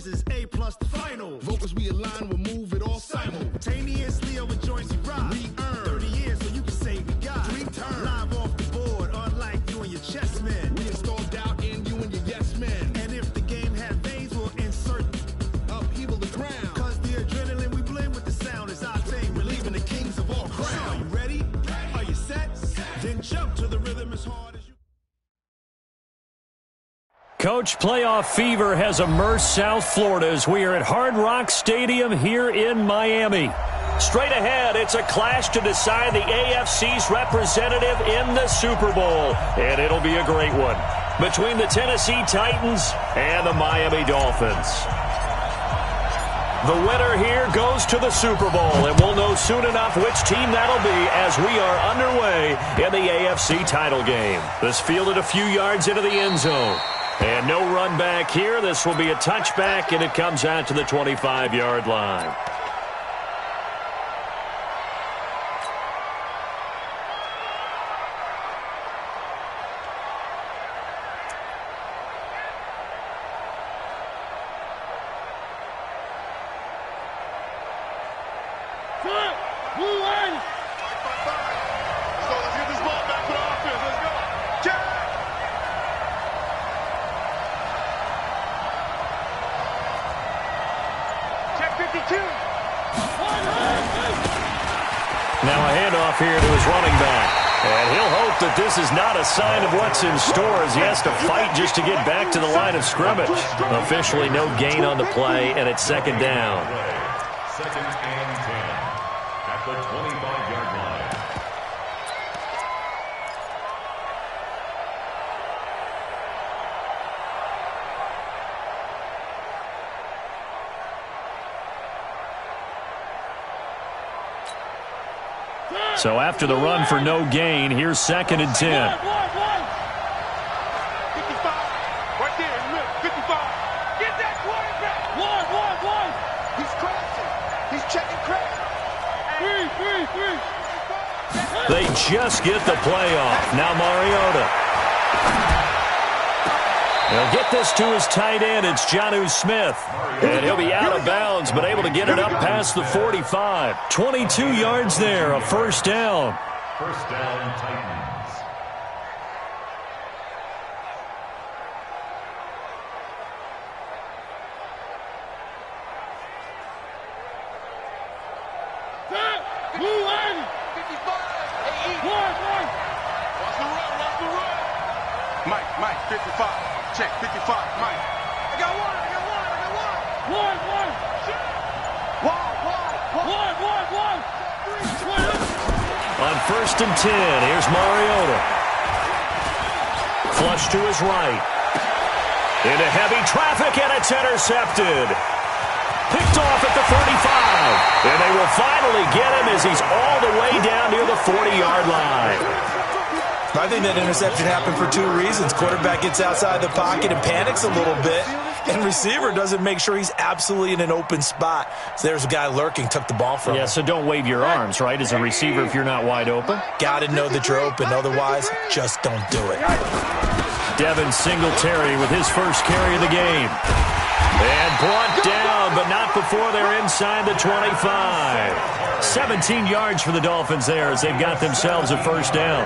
This is A+ the final. Vocals we align, we'll move it all simultaneously over joints we rock. We earn 30 years so you can say we got 3 turns. Live off the board, unlike you and your chess men. We install doubt in you and your yes men. And if the game had veins, we'll insert upheaval the ground. Cause the adrenaline we blend with the sound is our thing. Relieving the kings of all crowns. So are you ready? Are you set? Then jump to the rhythm as hard as you. Coach, playoff fever has immersed South Florida as we are at Hard Rock Stadium here in Miami. Straight ahead, it's a clash to decide the AFC's representative in the Super Bowl, and it'll be a great one between the Tennessee Titans and the Miami Dolphins. The winner here goes to the Super Bowl, and we'll know soon enough which team that'll be as we are underway in the AFC title game. This fielded a few yards into the end zone. And no run back here. This will be a touchback, and it comes out to the 25-yard line. Now a handoff here to his running back. And he'll hope that this is not a sign of what's in store as he has to fight just to get back to the line of scrimmage. Officially no gain on the play, and it's second down. Second and 10 at the 25-yard line. So after the run for no gain, here's second and 10. 55. Right there in the middle. 55. Get that quarterback. One. He's crashing. He's checking crash. Three. They just get the play off. Now Mariota. He'll get this to his tight end. It's Jonnu Smith. And he'll be out of bounds, but able to get it up past the 45. 22 yards there, a first down. First down, Titans. Move 55. One. Watch the run. Mike, 55. Check, 55, Mike. I got one. One. On first and 10, here's Mariota. Flush to his right. Into heavy traffic, and it's intercepted. Picked off at the 35. And they will finally get him as he's all the way down near the 40-yard line. I think that interception happened for 2 reasons. Quarterback gets outside the pocket and panics a little bit, and receiver doesn't make sure he's absolutely in an open spot. So there's a guy lurking, took the ball from him. Yeah, so don't wave your arms, right, as a receiver if you're not wide open. Got to know that you're open. Otherwise, just don't do it. Devin Singletary with his first carry of the game. And brought down, but not before they're inside the 25. 17 yards for the Dolphins there as they've got themselves a first down.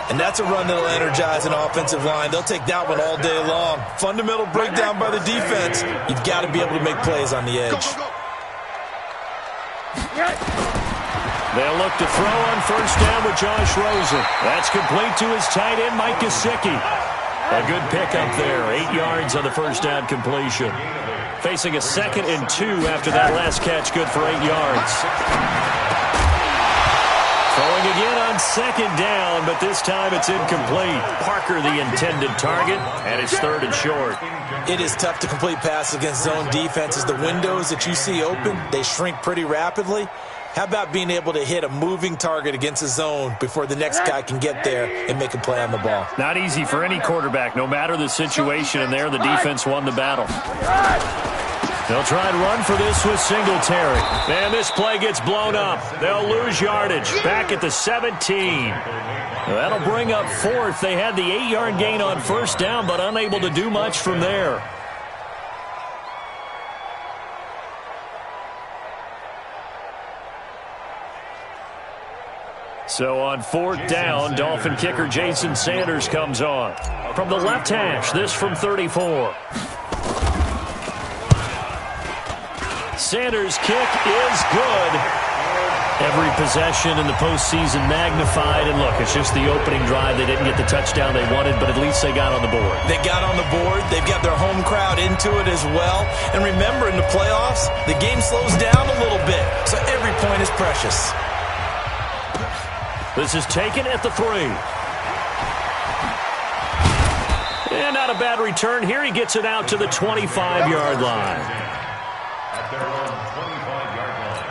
And that's a run that'll energize an offensive line. They'll take that one all day long. Fundamental breakdown by the defense. You've got to be able to make plays on the edge. They'll look to throw on first down with Josh Rosen. That's complete to his tight end, Mike Gesicki. A good pickup there. 8 yards on the first down completion. Facing a 2nd and 2 after that last catch, good for 8 yards. Throwing again on second down, but this time it's incomplete. Parker the intended target, and it's 3rd and short. It is tough to complete passes against zone defenses. The windows that you see open, they shrink pretty rapidly. How about being able to hit a moving target against a zone before the next guy can get there and make a play on the ball? Not easy for any quarterback, no matter the situation, and there the defense won the battle. They'll try and run for this with Singletary. And this play gets blown up. They'll lose yardage. Back at the 17. That'll bring up 4th. They had the 8-yard gain on first down, but unable to do much from there. So on 4th down, Dolphin kicker Jason Sanders comes on. From the left hash, this from 34. Sanders' kick is good. Every possession in the postseason magnified. And look, it's just the opening drive. They didn't get the touchdown they wanted, but at least they got on the board. They got on the board. They've got their home crowd into it as well. And remember, in the playoffs, the game slows down a little bit. So every point is precious. This is taken at the 3. And not a bad return here. He gets it out to the 25-yard line. At their own 25-yard line.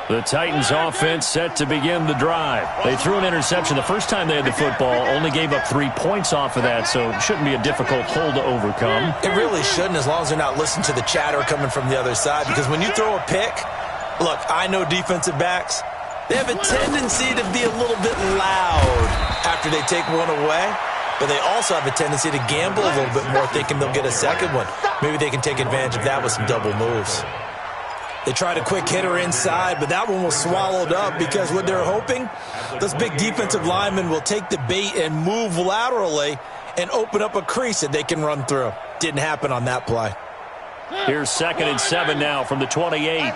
The Titans offense set to begin the drive. They threw an interception the first time they had the football, only gave up 3 points off of that, so it shouldn't be a difficult hole to overcome. It really shouldn't, as long as they're not listening to the chatter coming from the other side, because when you throw a pick, look, I know defensive backs, they have a tendency to be a little bit loud after they take one away, but they also have a tendency to gamble a little bit more, thinking they'll get a second one. Maybe they can take advantage of that with some double moves. They tried a quick hitter inside, but that one was swallowed up because what they're hoping, those big defensive linemen will take the bait and move laterally and open up a crease that they can run through. Didn't happen on that play. Here's 2nd and 7 now from the 28.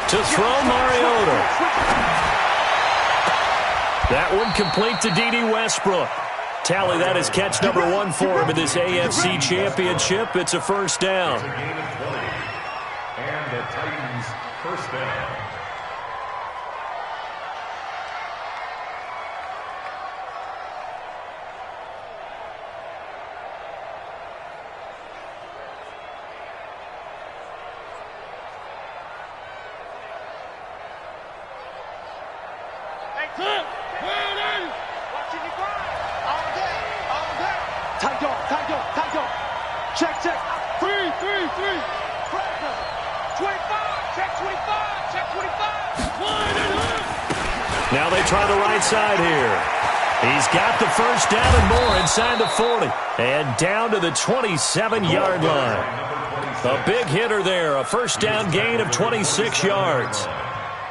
To throw Mariota. That one complete to D.D. Westbrook. Tally, that is catch number 1 for him in this AFC Championship. It's a first down. It's a gain of 20. And the Titans first down. Check. 3. 25. Check 25. Check 25. Now they try the right side here. He's got the first down and more inside the 40. And down to the 27-yard line. A big hitter there. A first down gain of 26 yards.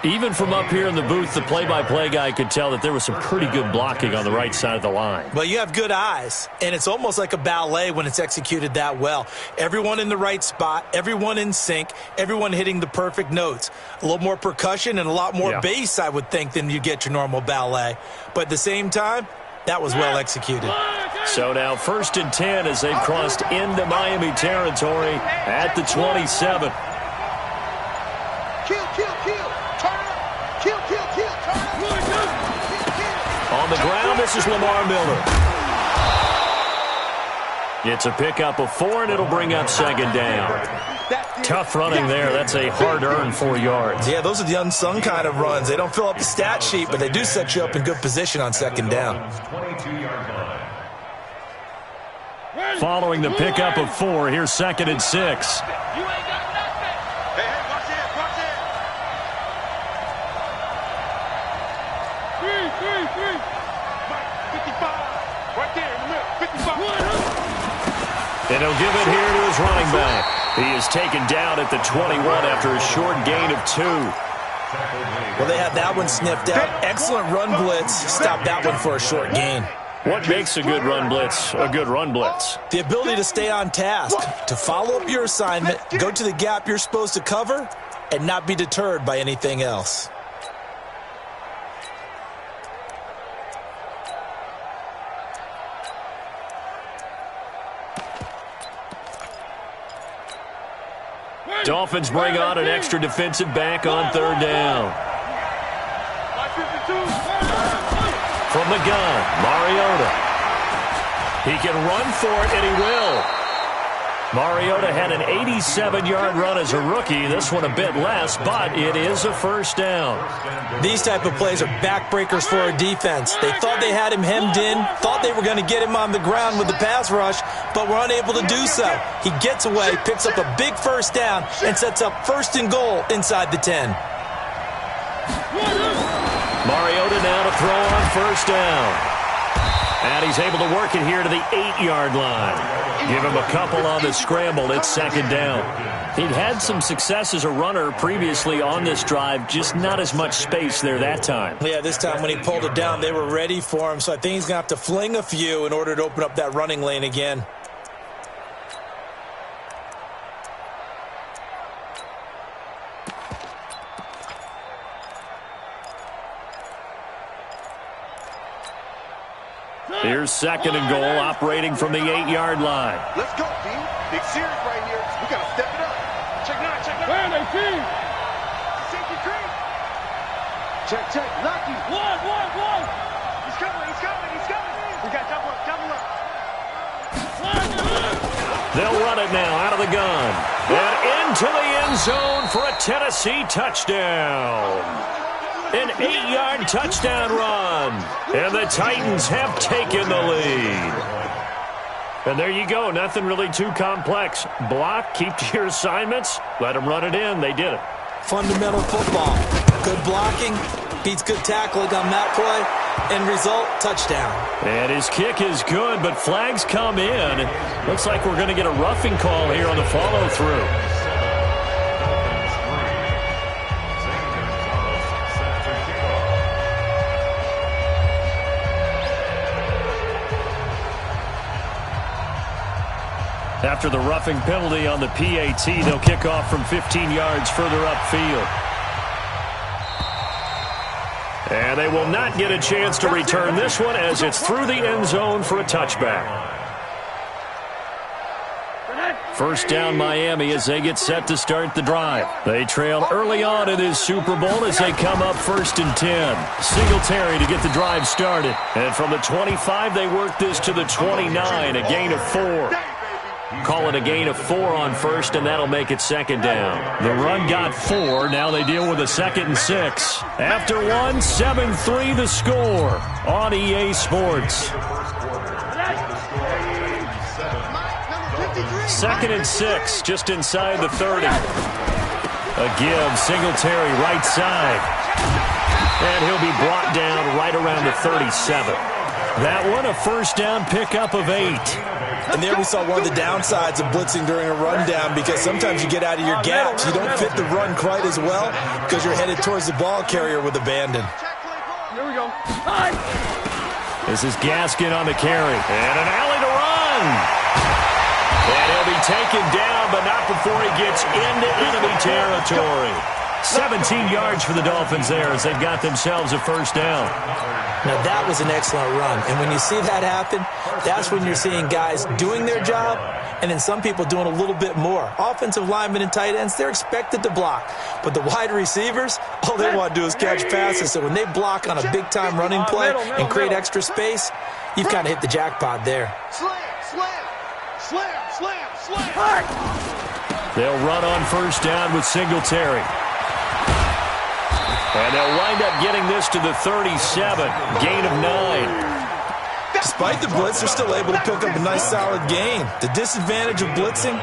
Even from up here in the booth, the play-by-play guy could tell that there was some pretty good blocking on the right side of the line. Well, you have good eyes, and it's almost like a ballet when it's executed that well. Everyone in the right spot, everyone in sync, everyone hitting the perfect notes. A little more percussion and a lot more bass, I would think, than you get your normal ballet. But at the same time, that was well executed. So now 1st and 10 as they've crossed into Miami territory at the 27. On the ground, this is Lamar Miller. It's a pickup of 4, and it'll bring up 2nd down. Tough running there. That's a hard-earned 4 yards. Yeah, those are the unsung kind of runs. They don't fill up the stat sheet, but they do set you up in good position on 2nd down. 22-yard line. Following the pickup of 4, here's 2nd and 6. You ain't got nothing. Hey, watch it. 55. Right there in the middle. 55. And he'll give it here to his running back. He is taken down at the 21 after a short gain of 2. Well, they had that one sniffed out. Excellent run blitz. Stop that one for a short gain. What makes a good run blitz a good run blitz? The ability to stay on task, to follow up your assignment, go to the gap you're supposed to cover, and not be deterred by anything else. Dolphins bring on an extra defensive back on 3rd down. From the gun, Mariota. He can run for it, and he will. Mariota had an 87-yard run as a rookie. This one a bit less, but it is a first down. These type of plays are backbreakers for our defense. They thought they had him hemmed in, thought they were going to get him on the ground with the pass rush, but were unable to do so. He gets away, picks up a big first down, and sets up 1st and goal inside the 10. Mariota now to throw on first down. And he's able to work it here to the 8-yard line. Give him a couple on the scramble. It's 2nd down. He'd had some success as a runner previously on this drive, just not as much space there that time. Yeah, this time when he pulled it down, they were ready for him, so I think he's going to have to fling a few in order to open up that running lane again. Here's 2nd and goal, operating from the 8-yard line. Let's go, team. Big series right here. We got to step it up. Check 9, check 9. Where are they, team? Safety creep. Check, check. Lucky. One. He's coming. We got double up. They'll run it now out of the gun. And into the end zone for a Tennessee touchdown. An 8-yard touchdown run. And the Titans have taken the lead. And there you go. Nothing really too complex. Block, keep to your assignments, let them run it in. They did it. Fundamental football. Good blocking beats good tackling on that play. End result, touchdown. And his kick is good, but flags come in. Looks like we're going to get a roughing call here on the follow-through. After the roughing penalty on the PAT, they'll kick off from 15 yards further upfield. And they will not get a chance to return this one as it's through the end zone for a touchback. First down Miami as they get set to start the drive. They trail early on in this Super Bowl as they come up 1st and 10. Singletary to get the drive started. And from the 25, they work this to the 29, a gain of 4. Call it a gain of 4 on first, and that'll make it 2nd down. The run got 4. Now they deal with a 2nd and 6. After 1, 7-3 the score on EA Sports. 2nd and 6, just inside the 30. A give, Singletary right side. And he'll be brought down right around the 37. That one, a first down pickup of 8. And there we saw one of the downsides of blitzing during a rundown, because sometimes you get out of your gaps. You don't fit the run quite as well because you're headed towards the ball carrier with abandon. Here we go. This is Gaskin on the carry. And an alley to run. And he'll be taken down, but not before he gets into enemy territory. 17 yards for the Dolphins there as they've got themselves a first down. Now, that was an excellent run. And when you see that happen, that's when you're seeing guys doing their job and then some people doing a little bit more. Offensive linemen and tight ends, they're expected to block. But the wide receivers, all they want to do is catch passes. So when they block on a big-time running play and create extra space, you've kind of hit the jackpot there. Slam. They'll run on first down with Singletary. And they'll wind up getting this to the 37, gain of 9. Despite the blitz, they're still able to pick up a nice solid gain. The disadvantage of blitzing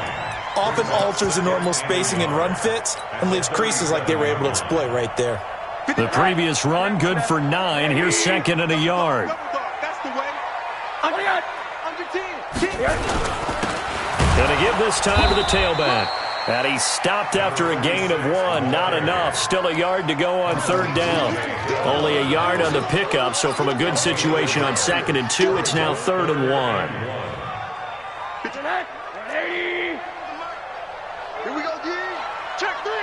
often alters the normal spacing and run fits and leaves creases like they were able to exploit right there. The previous run, good for 9. Here's 2nd and a yard. That's the way. Under 10. Going to give this time to the tailback. And he stopped after a gain of 1. Not enough. Still a yard to go on 3rd down. Only a yard on the pickup, so from a good situation on 2nd and 2, it's now 3rd and 1. Here we go, D. Check 3.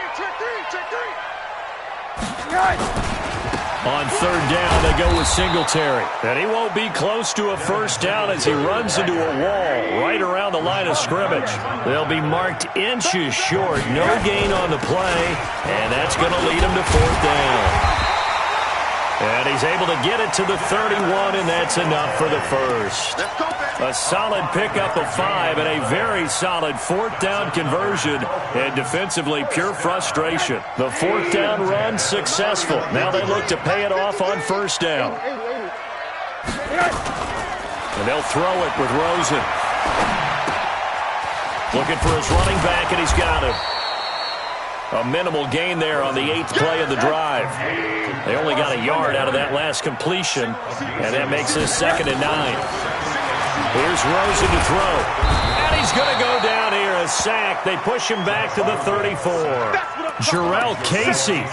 On 3rd down, they go with Singletary. And he won't be close to a first down as he runs into a wall right around the line of scrimmage. They'll be marked inches short. No gain on the play, and that's going to lead him to 4th down. And he's able to get it to the 31, and that's enough for the first. Let's go, baby. A solid pickup of 5 and a very solid fourth down conversion. And defensively, pure frustration. The fourth down run successful. Now they look to pay it off on first down. And they'll throw it with Rosen. Looking for his running back, and he's got him. A minimal gain there on the 8th play of the drive. They only got a yard out of that last completion, and that makes this 2nd and 9. Here's Rosen to throw. And he's going to go down here, a sack. They push him back to the 34. Jarrell Casey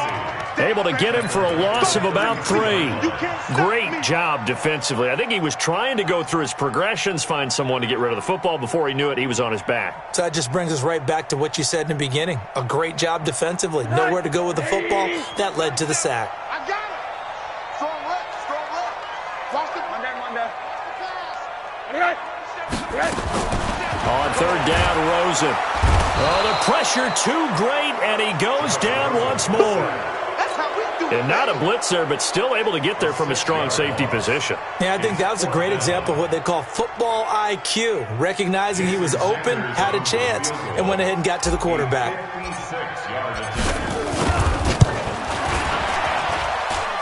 able to get him for a loss of about 3. Great job defensively. I think he was trying to go through his progressions, find someone to get rid of the football. Before he knew it, he was on his back. So that just brings us right back to what you said in the beginning. A great job defensively. Nowhere to go with the football. That led to the sack. I got it. Strong left, strong left. Lost it. On 3rd down, Rosen. Oh, the pressure too great, and he goes down once more. And not a blitzer, but still able to get there from a strong safety position. Yeah, I think that was a great example of what they call football IQ. Recognizing he was open, had a chance, and went ahead and got to the quarterback.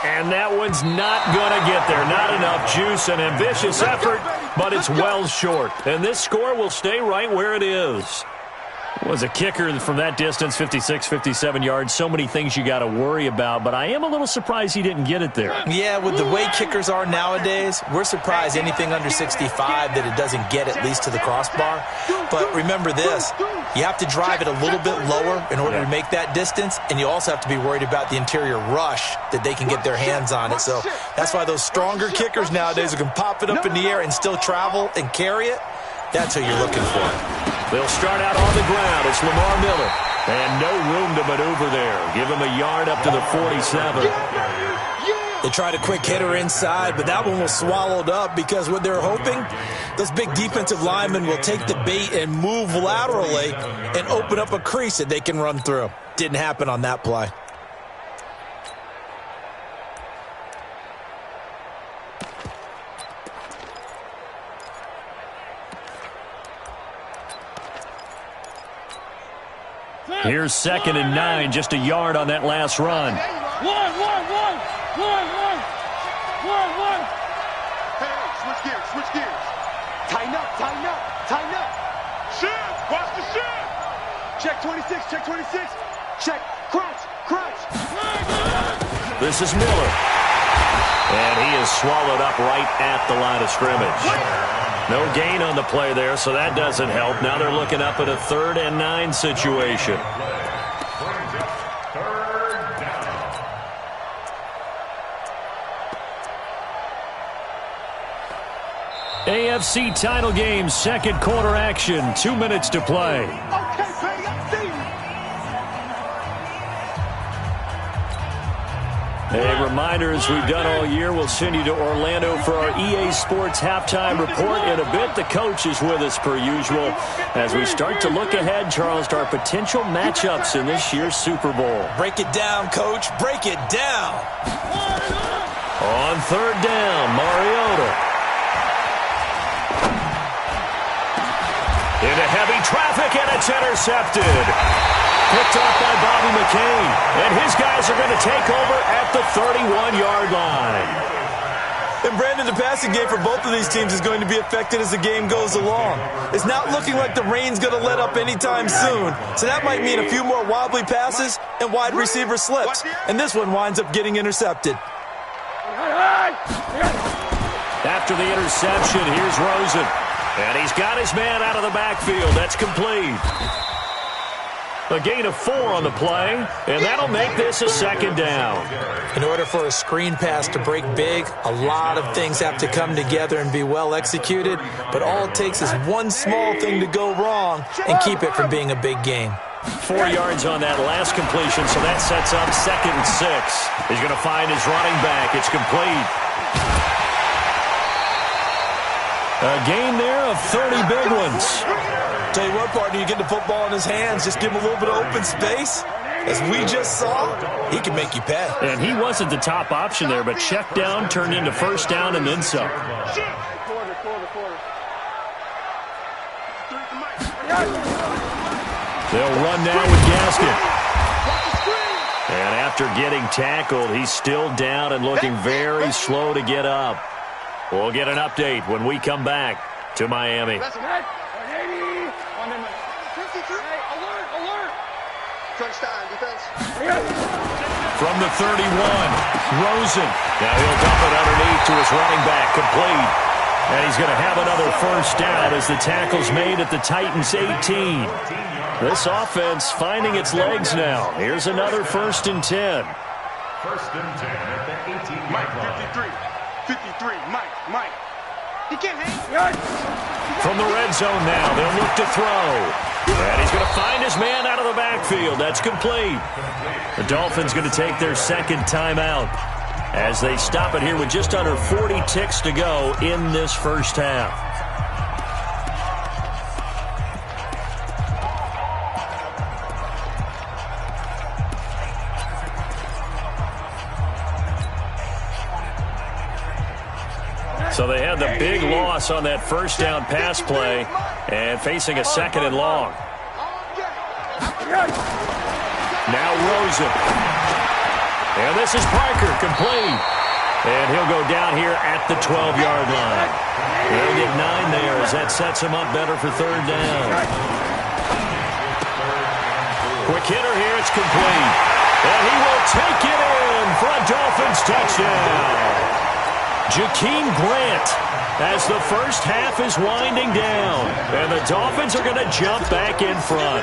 And that one's not going to get there. Not enough juice, an ambitious effort, but it's well short. And this score will stay right where it is. Was a kicker from that distance, 56, 57 yards. So many things you got to worry about, but I am a little surprised he didn't get it there. Yeah, with the way kickers are nowadays, we're surprised anything under 65 that it doesn't get at least to the crossbar. But remember this, you have to drive it a little bit lower in order to make that distance, and you also have to be worried about the interior rush that they can get their hands on it. So that's why those stronger kickers nowadays who can pop it up in the air and still travel and carry it, that's who you're looking for. They'll start out on the ground. It's Lamar Miller. And no room to maneuver there. Give him a yard up to the 47. They tried a quick hitter inside, but that one was swallowed up because what they're hoping, those big defensive linemen will take the bait and move laterally and open up a crease that they can run through. Didn't happen on that play. Here's 2nd and 9, just a yard on that last run. One. Hey, switch gears. Tighten up. Shift, watch the shift. Check 26. Check, crouch. This is Miller. And he is swallowed up right at the line of scrimmage. No gain on the play there, so that doesn't help. Now they're looking up at a 3rd and 9 situation. AFC title game, 2nd quarter action. 2 minutes to play. A reminder, as we've done all year, we'll send you to Orlando for our EA Sports halftime report in a bit. The coach is with us per usual as we start to look ahead, Charles, to our potential matchups in this year's Super Bowl. Break it down, Coach. Break it down. On 3rd down, Mariota. Into heavy traffic, and it's intercepted. Picked off by Bobby McCain. And his guys are going to take over at the 31-yard line. And, Brandon, the passing game for both of these teams is going to be affected as the game goes along. It's not looking like the rain's going to let up anytime soon. So that might mean a few more wobbly passes and wide receiver slips. And this one winds up getting intercepted. After the interception, here's Rosen. And he's got his man out of the backfield. That's complete. A gain of 4 on the play, and that'll make this a 2nd down. In order for a screen pass to break big, a lot of things have to come together and be well executed, but all it takes is one small thing to go wrong and keep it from being a big game. 4 yards on that last completion, so that sets up 2nd and 6. He's going to find his running back. It's complete. A gain there of 30 big ones. Tell you what, partner, you get the football in his hands, just give him a little bit of open space. As we just saw, he can make you pay. And he wasn't the top option there, but check down turned into 1st down and then some. They'll run now with Gaskin. And after getting tackled, he's still down and looking very slow to get up. We'll get an update when we come back to Miami. From the 31, Rosen. Now he'll dump it underneath to his running back, complete. And he's going to have another first down as the tackle's made at the Titans' 18. This offense finding its legs now. Here's another 1st and 10. 1st and 10 at the 18. Mike, 53, Mike. He can't hang. From the red zone now, they'll look to throw. And he's going to find his man out of the backfield. That's complete. The Dolphins going to take their second timeout as they stop it here with just under 40 ticks to go in this first half. So they had the big loss on that first down pass play and facing a 2nd and long. Now Rosen. And this is Parker, complete. And he'll go down here at the 12-yard line. They'll get 9 there as that sets him up better for 3rd down. Quick hitter here, it's complete. And he will take it in for a Dolphins touchdown. Jakeem Grant as the first half is winding down. And the Dolphins are going to jump back in front.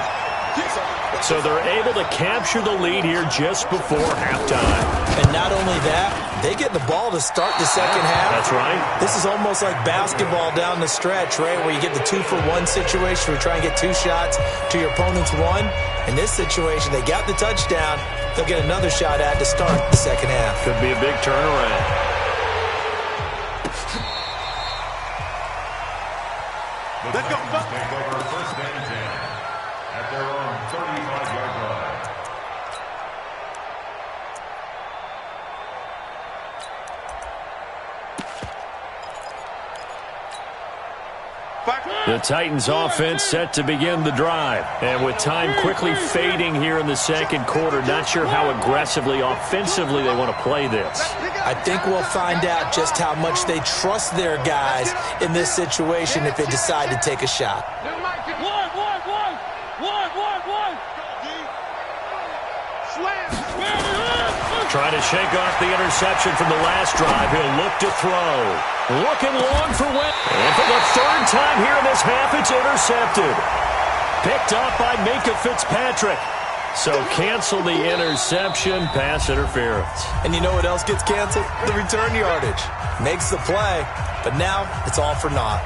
So they're able to capture the lead here just before halftime. And not only that, they get the ball to start the second half. That's right. This is almost like basketball down the stretch, right, where you get the 2-for-1 situation where you try and get 2 shots to your opponent's 1. In this situation, they got the touchdown. They'll get another shot at to start the second half. Could be a big turnaround. Let's go. Take over 1st and 10 at their own 35-yard line. The Titans offense set to begin the drive. And with time quickly fading here in the second quarter, not sure how aggressively, offensively they want to play this. I think we'll find out just how much they trust their guys in this situation if they decide to take a shot. Trying to shake off the interception from the last drive. He'll look to throw. Looking long for Wentz. And for the 3rd time here in this half, it's intercepted. Picked up by Minka Fitzpatrick. So cancel the interception, pass interference. And you know what else gets canceled? The return yardage. Makes the play, but now it's all for naught.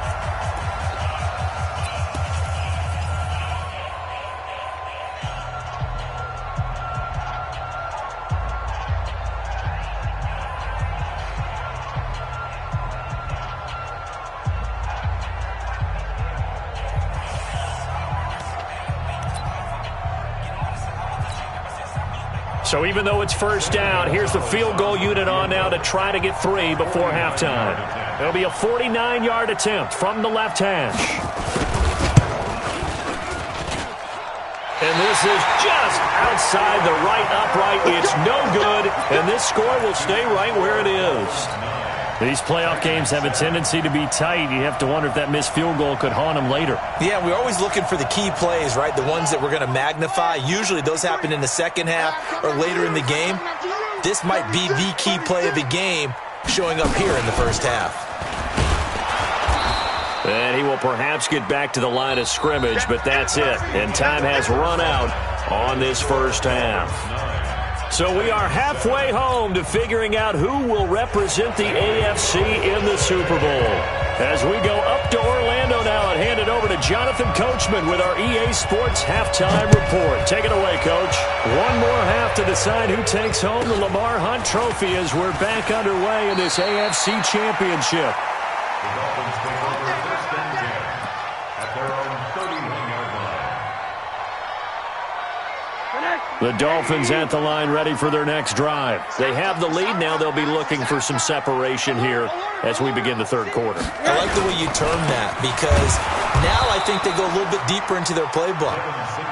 So even though it's first down, here's the field goal unit on now to try to get 3 before halftime. It'll be a 49-yard attempt from the left hash. And this is just outside the right upright. It's no good, and this score will stay right where it is. These playoff games have a tendency to be tight. You have to wonder if that missed field goal could haunt them later. Yeah, we're always looking for the key plays, right? The ones that we're going to magnify. Usually those happen in the second half or later in the game. This might be the key play of the game showing up here in the first half. And he will perhaps get back to the line of scrimmage, but that's it. And time has run out on this first half. So we are halfway home to figuring out who will represent the AFC in the Super Bowl. As we go up to Orlando now and hand it over to Jonathan Coachman with our EA Sports Halftime Report. Take it away, Coach. One more half to decide who takes home the Lamar Hunt Trophy as we're back underway in this AFC Championship. The Dolphins take over 1st and 10 at their own 31-yard line. The Dolphins at the line ready for their next drive. They have the lead. Now they'll be looking for some separation here as we begin the third quarter. I like the way you term that because now I think they go a little bit deeper into their playbook.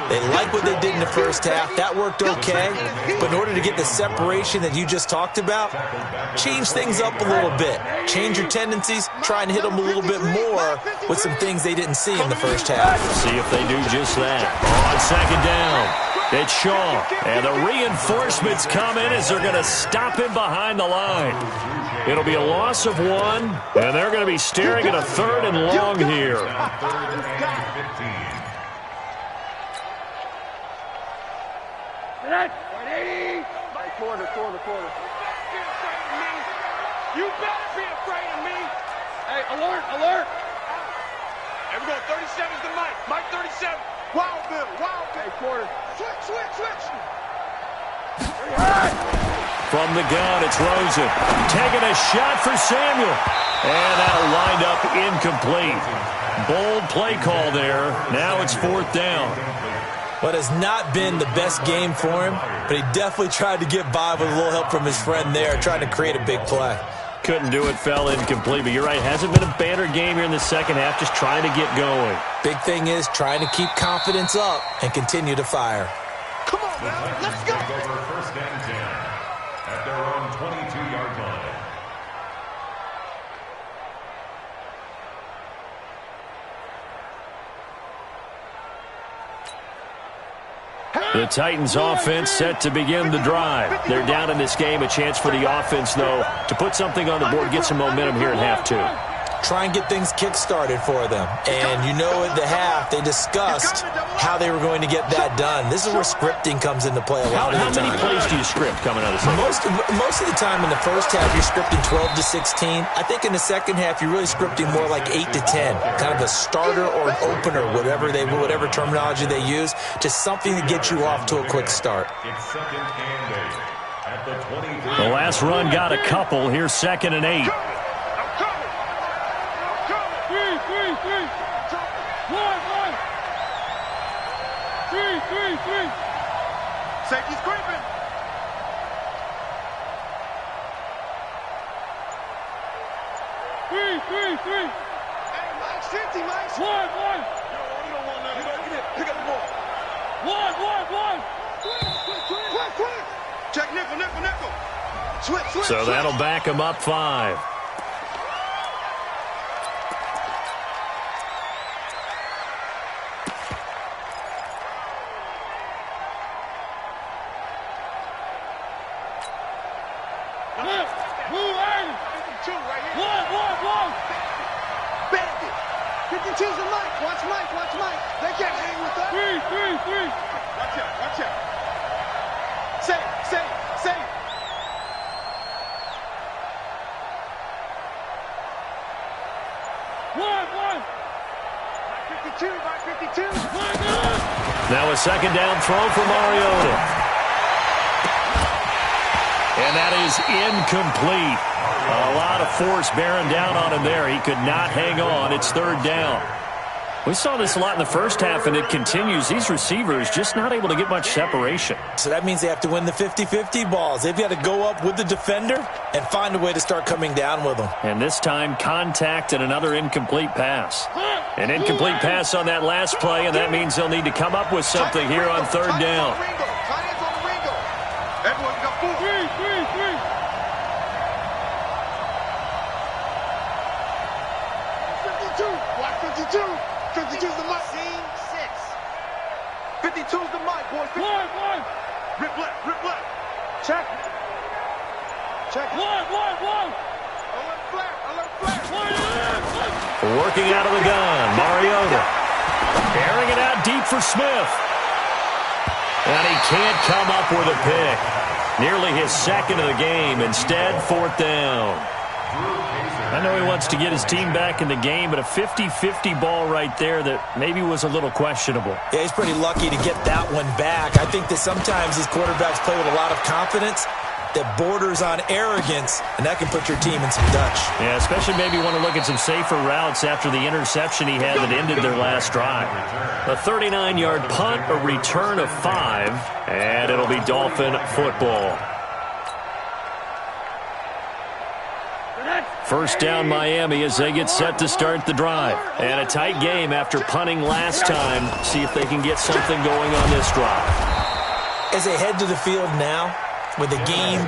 They like what they did in the first half. That worked okay. But in order to get the separation that you just talked about, change things up a little bit. Change your tendencies. Try and hit them a little bit more with some things they didn't see in the first half. See if they do just that. On second down. It's Shaw, and the reinforcements come in as they're going to stop him behind the line. It'll be a loss of 1, and they're going to be staring at a 3rd and long here. You better be afraid of me. Hey, alert, alert. Here we go, 37's the Mike. Mike 37. Wild Bill, Wild Bill. Hey, quarter. Switch. From the gun, it's Rosen. Taking a shot for Samuel. And that'll wind up incomplete. Bold play call there. Now it's 4th down. What has not been the best game for him, but he definitely tried to get by with a little help from his friend there, trying to create a big play. Couldn't do it, fell incomplete. But you're right, hasn't been a banner game here in the second half, just trying to get going. Big thing is trying to keep confidence up and continue to fire. Come on, man. Let's go. Over 1st and 10 at their own 22-yard line. The Titans offense set to begin the drive. They're down in this game. A chance for the offense, though, to put something on the board, get some momentum here in half 2. Try and get things kick-started for them. And you know at the half, they discussed how they were going to get that done. This is where scripting comes into play a lot of the time. How many plays do you script coming out of the second? Most of the time in the first half, you're scripting 12 to 16. I think in the second half, you're really scripting more like 8 to 10. Kind of a starter or an opener, whatever terminology they use. Just something to get you off to a quick start. It's 2nd and 8 at the 23. The last run got a couple. Here's 2nd and 8. Safety's creeping. Three. Hey, Mike's 50, Mike's. One. You don't want nothing. Get it. Pick up the ball. One. Quick. Check nickel. Switch. So that'll back him up 5. Bandit. 52's the Mike. Watch Mike. They can't hang with us. Three. Watch out. Safe. One. Mike 52. Now a 2nd down throw for Mariota. And that is incomplete. A lot of force bearing down on him there. He could not hang on. It's 3rd down. We saw this a lot in the first half, and it continues. These receivers just not able to get much separation. So that means they have to win the 50-50 balls. They've got to go up with the defender and find a way to start coming down with them. And this time, contact and another incomplete pass. An incomplete pass on that last play, and that means they'll need to come up with something here on 3rd down. Everyone's got 4. Three. 52. Watch 52. 52's the Mike. 52's the Mike, boys. One. Rip left. Check. One. Alert flat. Working out of the gun, Mariota. Airing it out deep for Smith. And he can't come up with a pick. Nearly his 2nd of the game. Instead, 4th down. I know he wants to get his team back in the game, but a 50-50 ball right there that maybe was a little questionable. Yeah, he's pretty lucky to get that one back. I think that sometimes these quarterbacks play with a lot of confidence, that borders on arrogance, and that can put your team in some Dutch. Yeah, especially maybe want to look at some safer routes after the interception he had that ended their last drive. A 39-yard punt, a return of 5, and it'll be Dolphin football. First down Miami as they get set to start the drive. And a tight game after punting last time. See if they can get something going on this drive. As they head to the field now, with the game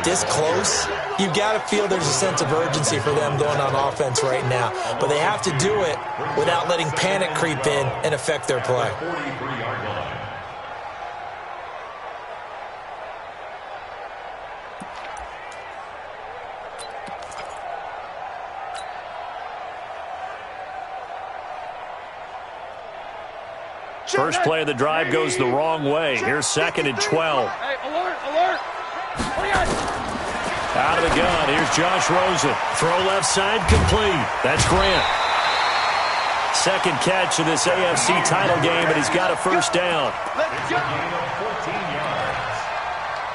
this close, you've got to feel there's a sense of urgency for them going on offense right now. But they have to do it without letting panic creep in and affect their play. First play of the drive goes the wrong way. Here's 2nd and 12. Hey, alert, alert. Out of the gun, here's Josh Rosen. Throw left side, complete. That's Grant. Second catch of this AFC title game, and he's got a first down. Let's go. 14 yards.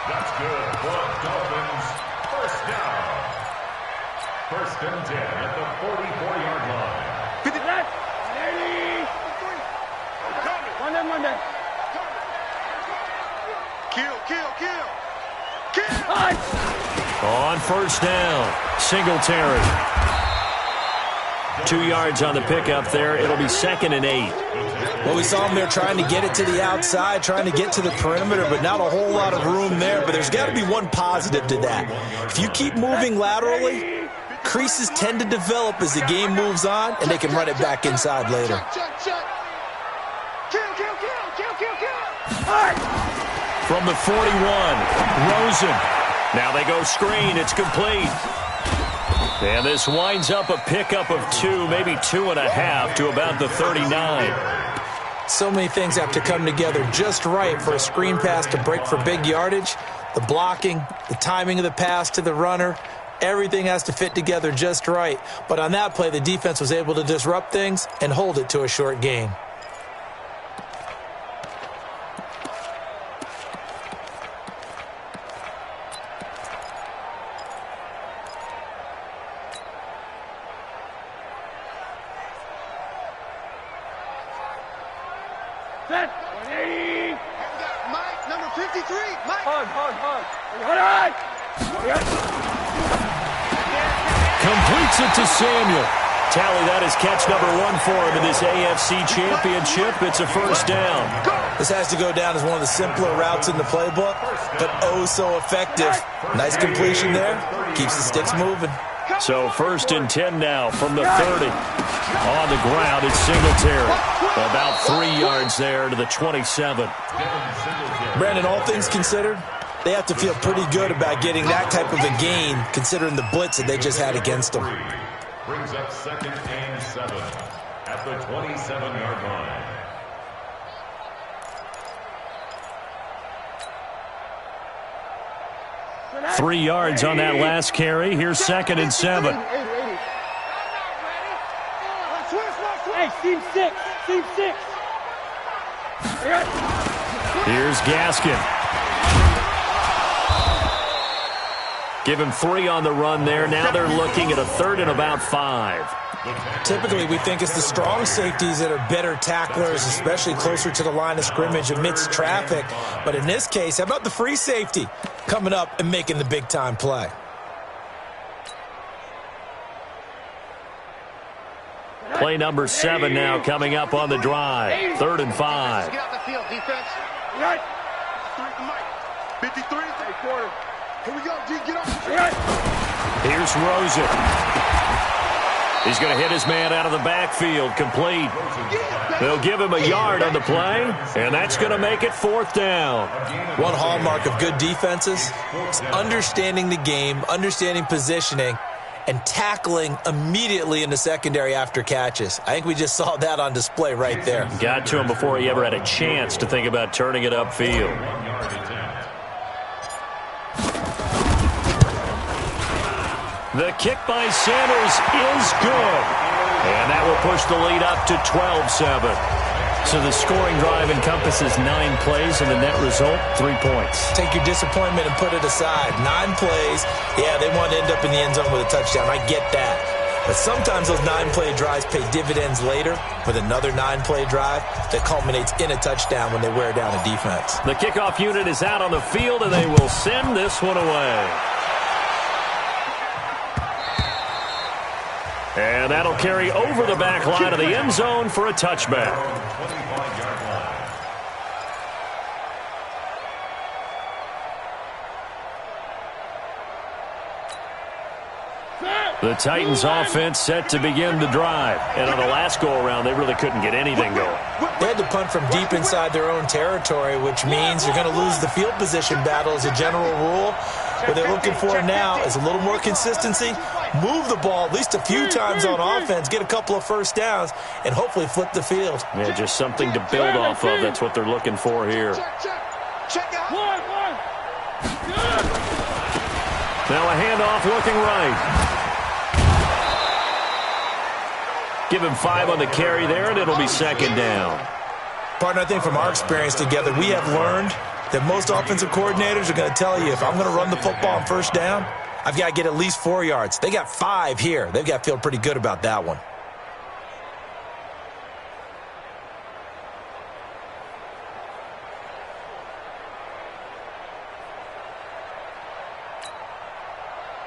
That's good for Dolphins. First down. First and 10 at the 44-yard line. 50 left. 80. Monday. Kill. On first down, Singletary. 2 yards on the pickup there. It'll be 2nd and 8. Well, we saw him there trying to get it to the outside, trying to get to the perimeter, but not a whole lot of room there. But there's got to be one positive to that. If you keep moving laterally, creases tend to develop as the game moves on, and they can run it back inside later. From the 41, Rosen. Now they go screen. It's complete. And this winds up a pickup of 2, maybe 2.5 to about the 39. So many things have to come together just right for a screen pass to break for big yardage. The blocking, the timing of the pass to the runner, everything has to fit together just right. But on that play, the defense was able to disrupt things and hold it to a short gain. Mike, number 53. Mike. Hug. Completes it to Samuel. Tally, that is catch number 1 for him in this AFC Championship. It's a first down. This has to go down as one of the simpler routes in the playbook, but oh so effective. Nice completion there. Keeps the sticks moving. So 1st and 10 now from the 30. On the ground, it's Singletary. About 3 yards there to the 27. Brandon, all things considered, they have to feel pretty good about getting that type of a gain, considering the blitz that they just had against them. Brings up 2nd and 7 at the 27-yard line. Three yards on that last carry. Here's 2nd and 7. Hey, team 6. Here's Gaskin. Give him 3 on the run there. Now they're looking at a 3rd and about 5. Typically, we think it's the strong safeties that are better tacklers, especially closer to the line of scrimmage amidst traffic. But in this case, how about the free safety coming up and making the big-time play? Play number 7 now coming up on the drive. 3rd and 5. Get out the field, defense. Right. 53. Quarter. Here we go, D. Get up. Here's Rosen. He's going to hit his man out of the backfield. Complete. They'll give him a yard on the play, and that's going to make it 4th down. One hallmark of good defenses is understanding the game, understanding positioning, and tackling immediately in the secondary after catches. I think we just saw that on display right there. Got to him before he ever had a chance to think about turning it upfield. The kick by Sanders is good. And that will push the lead up to 12-7. So the scoring drive encompasses 9 plays, and the net result, 3 points. Take your disappointment and put it aside. 9 plays. Yeah, they want to end up in the end zone with a touchdown. I get that. But sometimes those 9-play drives pay dividends later with another 9-play drive that culminates in a touchdown when they wear down a defense. The kickoff unit is out on the field, and they will send this one away. And that'll carry over the back line of the end zone for a touchback. 25-yard line. The Titans offense set to begin the drive. And on the last go-around, they really couldn't get anything going. They had to punt from deep inside their own territory, which means you're going to lose the field position battle as a general rule. What they're looking for now is a little more consistency, move the ball at least a few times on offense, get a couple of first downs, and hopefully flip the field. Yeah, just something to build off of. That's what they're looking for here. Now a handoff looking right. Give him 5 on the carry there, and it'll be second down. Partner, I think from our experience together, we have learned that most offensive coordinators are going to tell you, if I'm going to run the football on first down, I've got to get at least 4 yards. They got 5 here. They've got to feel pretty good about that one.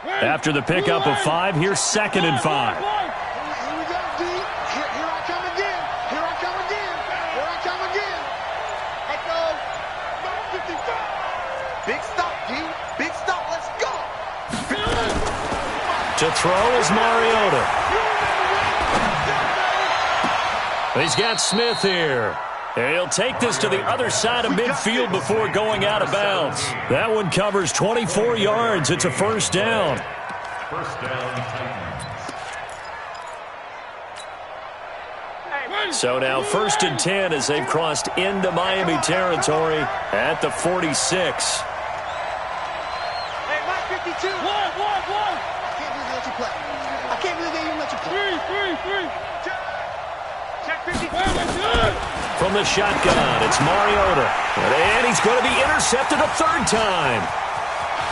After the pickup of 5, here's 2nd and 5. To throw is Mariota. He's got Smith here. And he'll take this to the other side of midfield before going out of bounds. That one covers 24 yards. It's a first down. First down, Titans. So now 1st and 10 as they've crossed into Miami territory at the 46. Hey, Mike 52. One. I can't believe they even let you play. Three. Check 52. From the shotgun, it's Mariota. And he's going to be intercepted a 3rd time.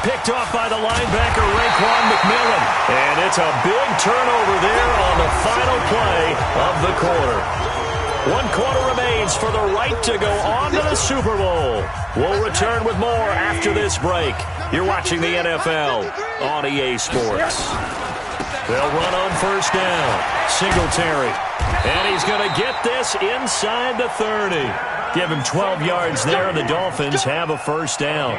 Picked off by the linebacker, Raekwon McMillan. And it's a big turnover there on the final play of the quarter. 1 quarter remains for the right to go on to the Super Bowl. We'll return with more after this break. You're watching the NFL on EA Sports. They'll run on first down. Singletary. And he's going to get this inside the 30. Give him 12 yards there, and the Dolphins have a first down.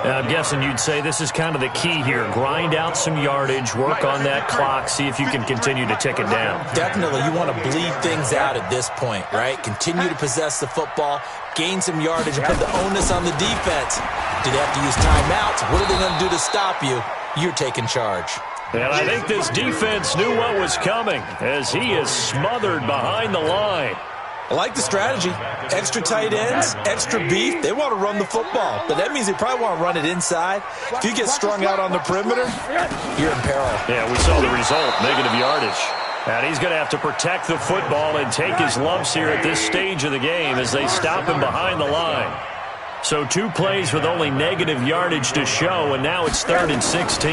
I'm guessing you'd say this is kind of the key here. Grind out some yardage, work on that clock, see if you can continue to tick it down. Definitely. You want to bleed things out at this point, right? Continue to possess the football, gain some yardage, and put the onus on the defense. Do they have to use timeouts? What are they going to do to stop you? You're taking charge. And I think this defense knew what was coming as he is smothered behind the line. I like the strategy. Extra tight ends, extra beef. They want to run the football, but that means they probably want to run it inside. If you get strung out on the perimeter, you're in peril. Yeah, we saw the result, negative yardage. And he's going to have to protect the football and take his lumps here at this stage of the game as they stop him behind the line. So 2 plays with only negative yardage to show, and now it's 3rd and 16.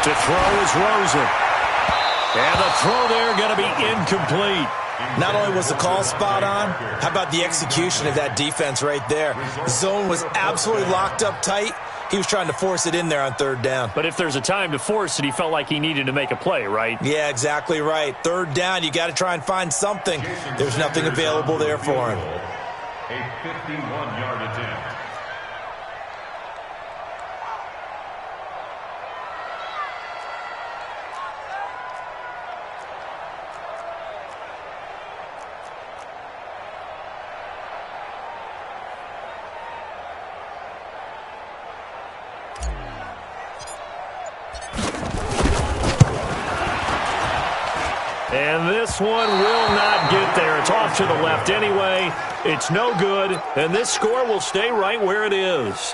To throw is Rosen. And the throw there going to be incomplete. Not only was the call spot on, how about the execution of that defense right there? Zone was absolutely locked up tight. He was trying to force it in there on 3rd down. But if there's a time to force it, he felt like he needed to make a play, right? Yeah, exactly right. 3rd down, you got to try and find something. There's nothing available there for him. A 51-yard attempt. And this one will not get there. It's off to the left anyway. It's no good, and this score will stay right where it is.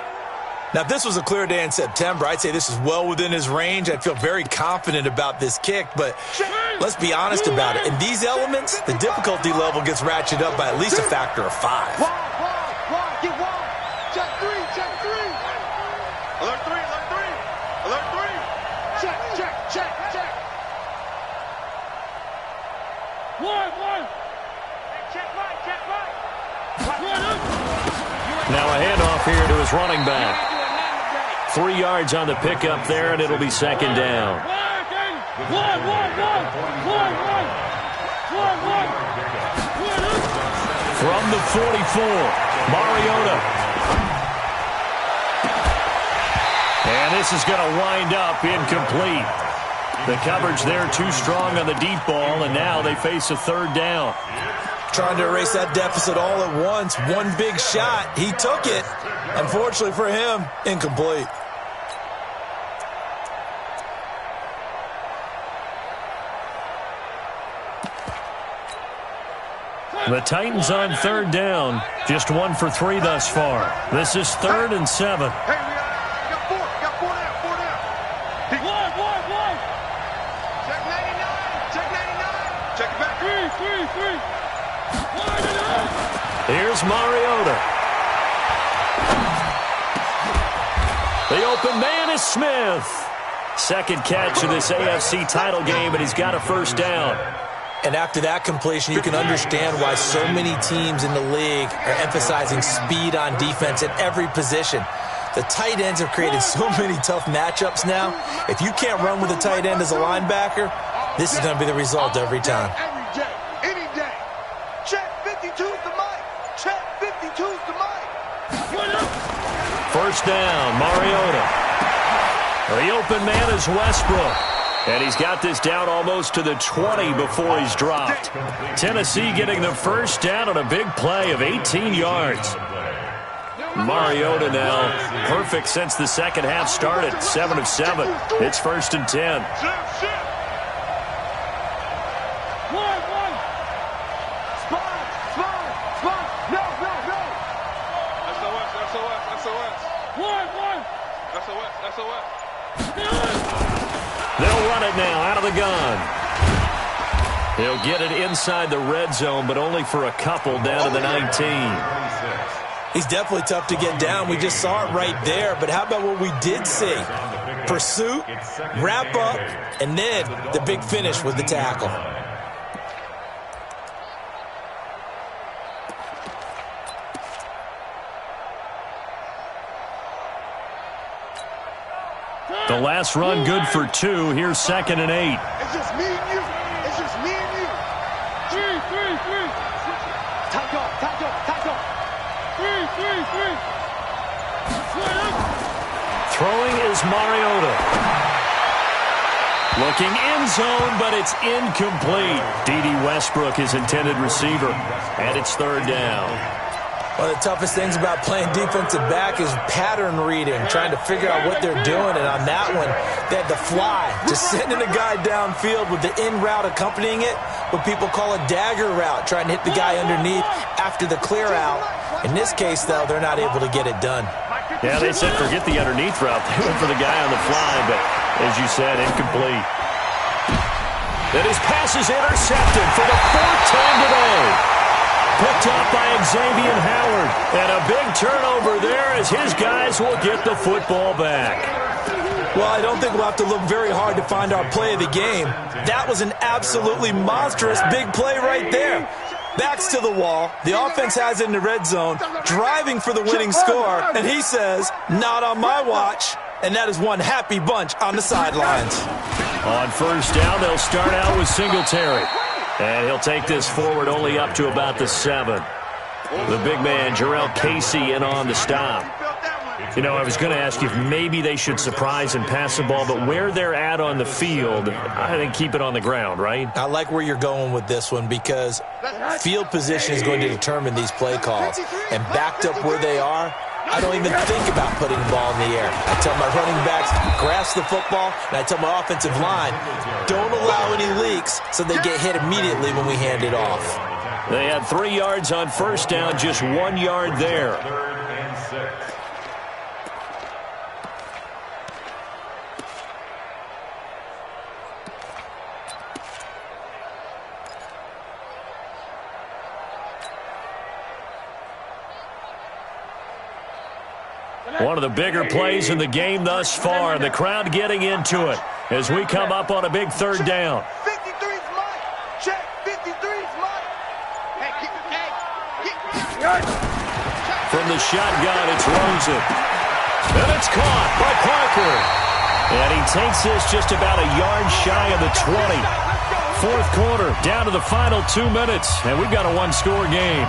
Now, if this was a clear day in September, I'd say this is well within his range. I'd feel very confident about this kick, but let's be honest about it. In these elements, the difficulty level gets ratcheted up by at least a factor of 5. Get wide. Check three. Alert three. Check. One. Check right. Now a handoff here to his running back. 3 yards on the pickup there, and it'll be second down. From the 44, Mariota. And this is going to wind up incomplete. The coverage there too strong on the deep ball, and now they face a third down. Trying to erase that deficit all at once. One big shot. He took it. Unfortunately for him, incomplete. The Titans on third down. Just 1 for 3 thus far. This is 3rd and 7. Hey, we got four down. One. Check 99. Check it back. Three. Here's Mariota. The open man is Smith. Second catch of this AFC title game, and he's got a first down. And after that completion, you can understand why so many teams in the league are emphasizing speed on defense at every position. The tight ends have created so many tough matchups now. If you can't run with a tight end as a linebacker, this is going to be the result every time. Every day, any day. Check 52's the mic. Check 52's the mic. First down, Mariota. The open man is Westbrook. And he's got this down almost to the 20 before he's dropped. Tennessee getting the first down on a big play of 18 yards. Mariota now perfect since the second half started. 7 of 7. It's 1st and 10. They'll run it now out of the gun. He'll get it inside the red zone, but only for a couple down to the 19. He's definitely tough to get down. We just saw it right there. But how about what we did see? Pursuit, wrap up, and then the big finish with the tackle. The last run good for 2. Here's 2nd and 8. It's just me and you. Three. Tight off. Three. Throwing is Mariota. Looking end zone, but it's incomplete. D.D. Westbrook, his intended receiver, and it's 3rd down. One of the toughest things about playing defensive back is pattern reading, trying to figure out what they're doing. And on that one, they had the fly, just sending a guy downfield with the in route accompanying it, what people call a dagger route, trying to hit the guy underneath after the clear out. In this case, though, they're not able to get it done. Yeah, they said forget the underneath route. They went for the guy on the fly, but as you said, incomplete. Then his pass is intercepted for the 4th time today. Picked up by Xavier Howard. And a big turnover there as his guys will get the football back. Well, I don't think we'll have to look very hard to find our play of the game. That was an absolutely monstrous big play right there. Backs to the wall. The offense has it in the red zone, driving for the winning score. And he says, not on my watch. And that is one happy bunch on the sidelines. On first down, they'll start out with Singletary. And he'll take this forward only up to about the 7. The big man, Jarrell Casey, in on the stop. You know, I was going to ask you if maybe they should surprise and pass the ball, but where they're at on the field, I think keep it on the ground, right? I like where you're going with this one because field position is going to determine these play calls. And backed up where they are, I don't even think about putting the ball in the air. I tell my running backs, grasp the football, and I tell my offensive line, don't allow any leaks so they get hit immediately when we hand it off. They had 3 yards on first down, just 1 yard there. One of the bigger plays in the game thus far, and the crowd getting into it as we come up on a big third down. 53's mine. Check. 53's mine. From the shotgun, it's Rosen. And it's caught by Parker. And he takes this just about a yard shy of the 20. Fourth quarter, down to the final 2 minutes, and we've got a one-score game.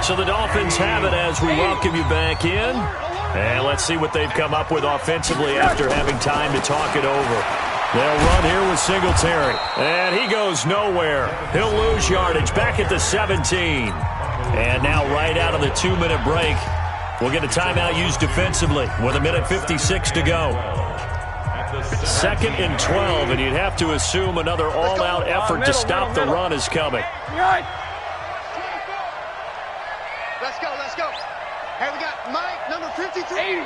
So the Dolphins have it as we welcome you back in. And let's see what they've come up with offensively after having time to talk it over. They'll run here with Singletary. And he goes nowhere. He'll lose yardage back at the 17. And now right out of the 2-minute break, we'll get a timeout used defensively with 1:56 to go. 2nd and 12, and you'd have to assume another all-out effort to stop the run is coming. Let's go. Hey, we got Mike, number 53.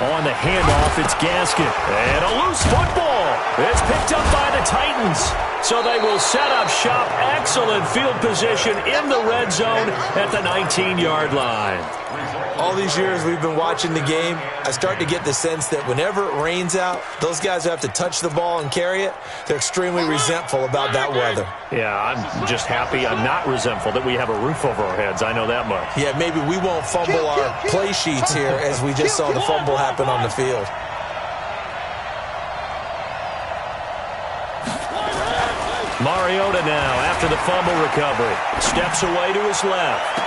On the handoff, it's Gaskin. And a loose football. It's picked up by the Titans. So they will set up shop. Excellent field position in the red zone at the 19-yard line. All these years we've been watching the game, I start to get the sense that whenever it rains out, those guys who have to touch the ball and carry it, they're extremely resentful about that weather. Yeah, I'm just happy I'm not resentful that we have a roof over our heads. I know that much. Yeah, maybe we won't fumble our play sheets here as we just saw the fumble happen on the field. Mariota now, after the fumble recovery, steps away to his left.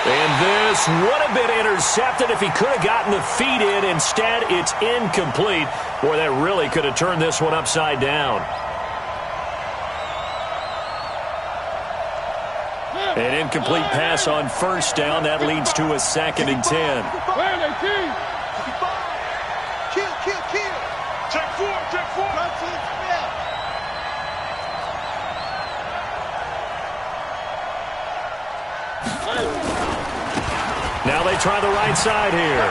And this would have been intercepted if he could have gotten the feet in. Instead, it's incomplete. Boy, that really could have turned this one upside down. An incomplete pass on first down. That leads to a 2nd and 10. Kill. Check four. Now they try the right side here.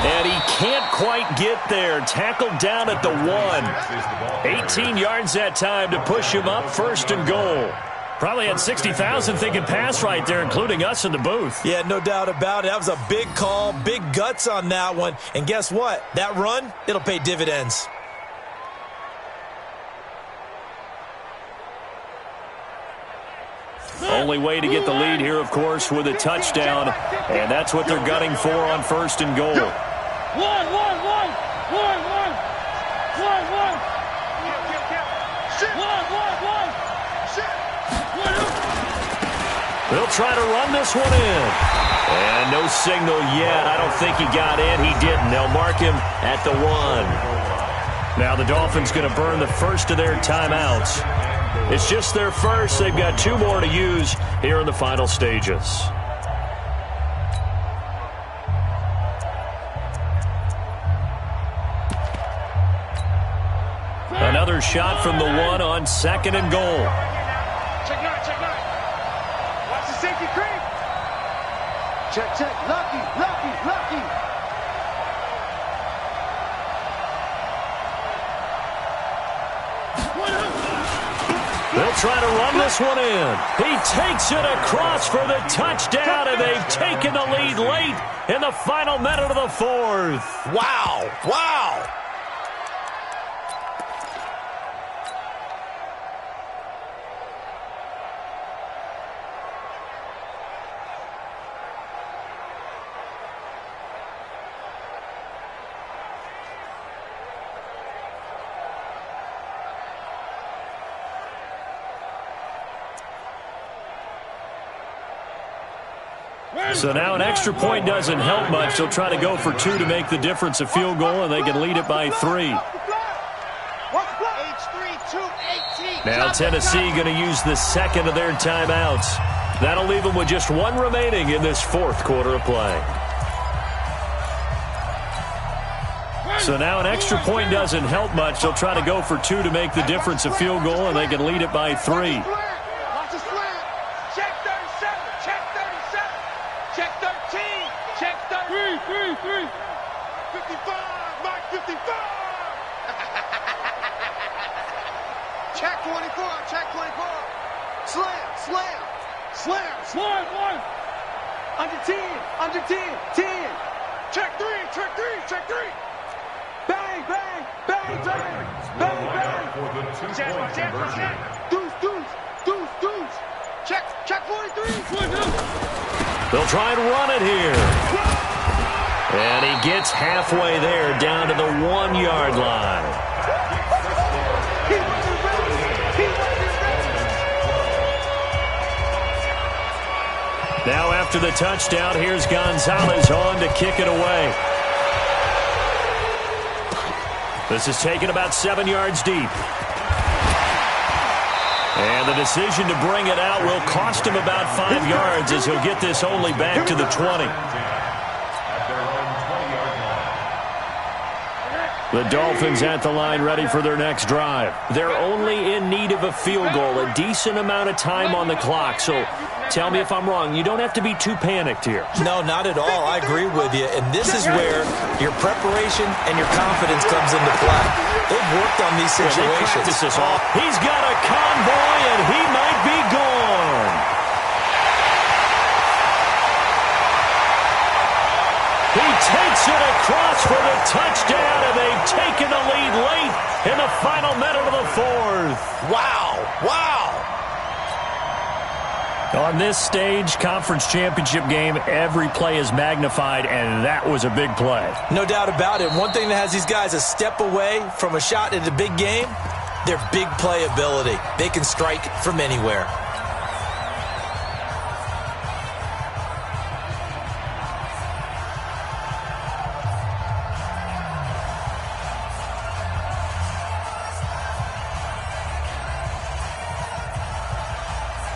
And he can't quite get there. Tackled down at the 1. 18 yards that time to push him up, 1st and goal. Probably had 60,000 thinking pass right there, including us in the booth. Yeah, no doubt about it. That was a big call, big guts on that one. And guess what? That run, it'll pay dividends. Only way to get the lead here, of course, with a touchdown. And that's what they're gunning for on 1st and goal. They'll try to run this one in. And no signal yet. I don't think he got in. He didn't. They'll mark him at the 1. Now the Dolphins going to burn the first of their timeouts. It's just their first. They've got 2 more to use here in the final stages. Another shot from the 1 on 2nd and goal. Check 9. Watch the safety creep. Check. Lucky. They'll try to run this one in. He takes it across for the touchdown, and they've taken the lead late in the final minute of the 4th. Wow. So now an extra point doesn't help much. They'll try to go for 2 to make the difference a field goal, and they can lead it by 3. Now Tennessee going to use the 2nd of their timeouts. That'll leave them with just 1 remaining in this 4th quarter of play. So now an extra point doesn't help much. They'll try to go for 2 to make the difference a field goal, and they can lead it by 3. Check 24, check 24. Slam, slam, slam, slam, one. Under 10, 10. Check 3, check 3, check 3. Bang, bang, bang, bang, bang, bang. For the two-point conversion. Deuce. Check 43. They'll try and run it here. And he gets halfway there, down to the 1-yard line. Now after the touchdown, here's Gonzalez on to kick it away. This is taken about 7 yards deep. And the decision to bring it out will cost him about 5 yards as he'll get this only back to the 20. The Dolphins at the line ready for their next drive. They're only in need of a field goal, a decent amount of time on the clock. So tell me if I'm wrong. You don't have to be too panicked here. No, not at all. I agree with you. And this is where your preparation and your confidence comes into play. They've worked on these situations. They practice this all. He's got a convoy, and he might be gone. He takes it across for the touchdown, and they've taken the lead late in the final minute of the fourth. Wow. On this stage, conference championship game, every play is magnified, and that was a big play. No doubt about it. One thing that has these guys a step away from a shot in a big game, their big play ability. They can strike from anywhere.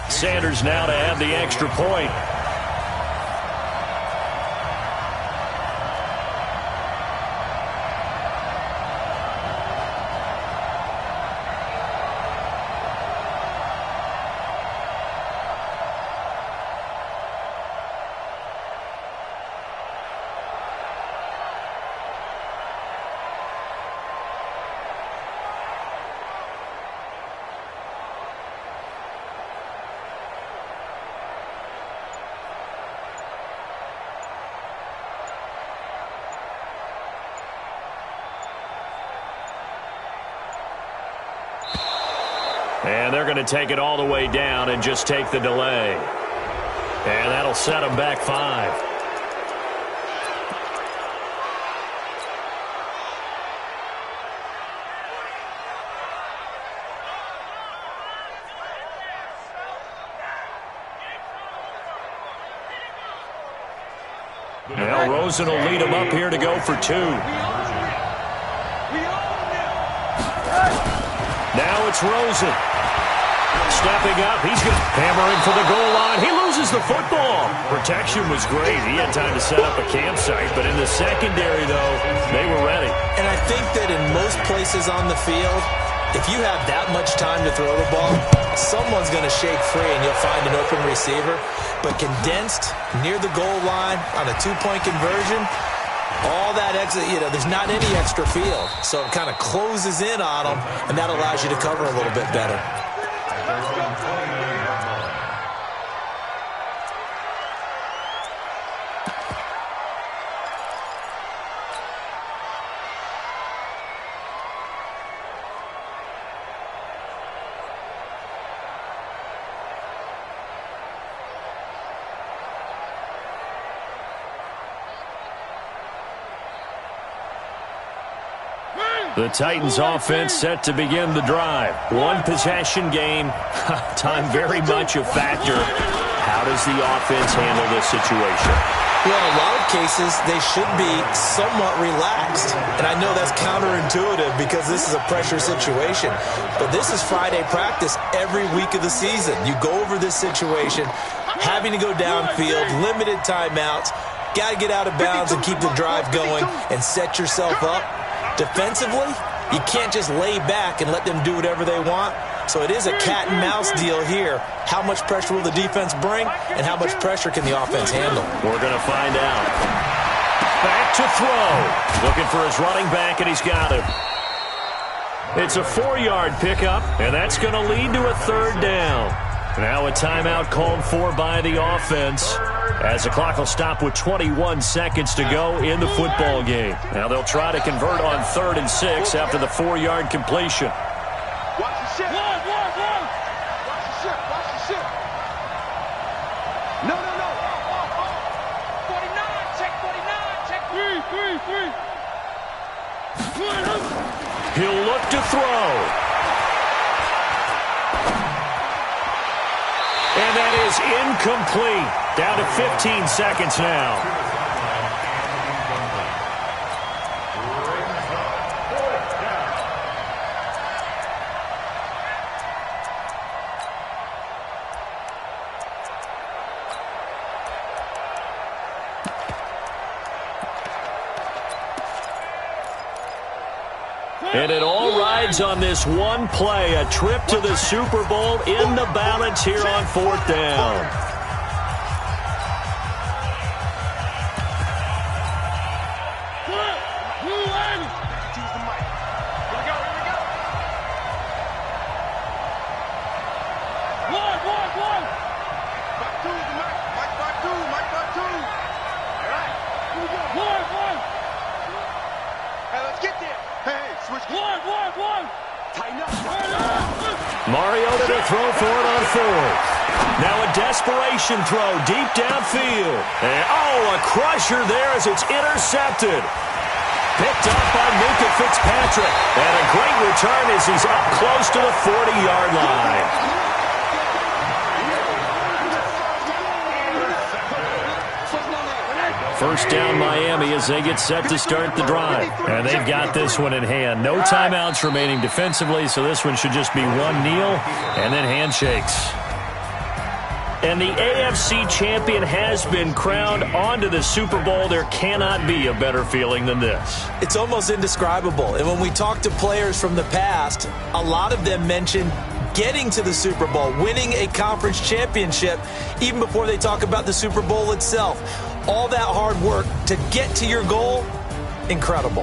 Sanders now to add the extra point. And they're going to take it all the way down and just take the delay. And that'll set them back 5. Now Rosen will lead them up here to go for 2. Now it's Rosen. Stepping up, he's going to hammer in for the goal line. He loses the football. Protection was great. He had time to set up a campsite, but in the secondary, though, they were ready. And I think that in most places on the field, if you have that much time to throw the ball, someone's going to shake free and you'll find an open receiver. But condensed near the goal line on a 2-point conversion, all that exit, there's not any extra field. So it kind of closes in on them, and that allows you to cover a little bit better. The Titans offense set to begin the drive. One possession game. Time very much a factor. How does the offense handle this situation? Well, in a lot of cases, they should be somewhat relaxed. And I know that's counterintuitive because this is a pressure situation. But this is Friday practice every week of the season. You go over this situation, having to go downfield, limited timeouts, got to get out of bounds and keep the drive going and set yourself up. Defensively, you can't just lay back and let them do whatever they want. So it is a cat and mouse deal here. How much pressure will the defense bring, and how much pressure can the offense handle? We're going to find out. Back to throw. Looking for his running back, and he's got him. It's a 4-yard pickup, and that's going to lead to a third down. Now a timeout called for by the offense as the clock will stop with 21 seconds to go in the football game. Now they'll try to convert on 3rd and 6 after the 4-yard completion. Watch the ship. Watch the ship. Watch the ship. No. 49. Check 49. Check 3. He'll look to throw. And that is incomplete. Down to 15 seconds now. And it all rides on this one play, a trip to the Super Bowl in the balance here on 4th down. Mariota to throw for it on 4th. Now a desperation throw deep downfield. And, a crusher there as it's intercepted. Picked up by Minka Fitzpatrick. And a great return as he's up close to the 40-yard line. First down Miami as they get set to start the drive. And they've got this one in hand. No timeouts remaining defensively, so this one should just be one kneel and then handshakes. And the AFC champion has been crowned onto the Super Bowl. There cannot be a better feeling than this. It's almost indescribable. And when we talk to players from the past, a lot of them mention getting to the Super Bowl, winning a conference championship, even before they talk about the Super Bowl itself. All that hard work to get to your goal, incredible.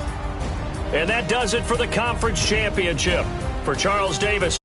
And that does it for the conference championship. For Charles Davis,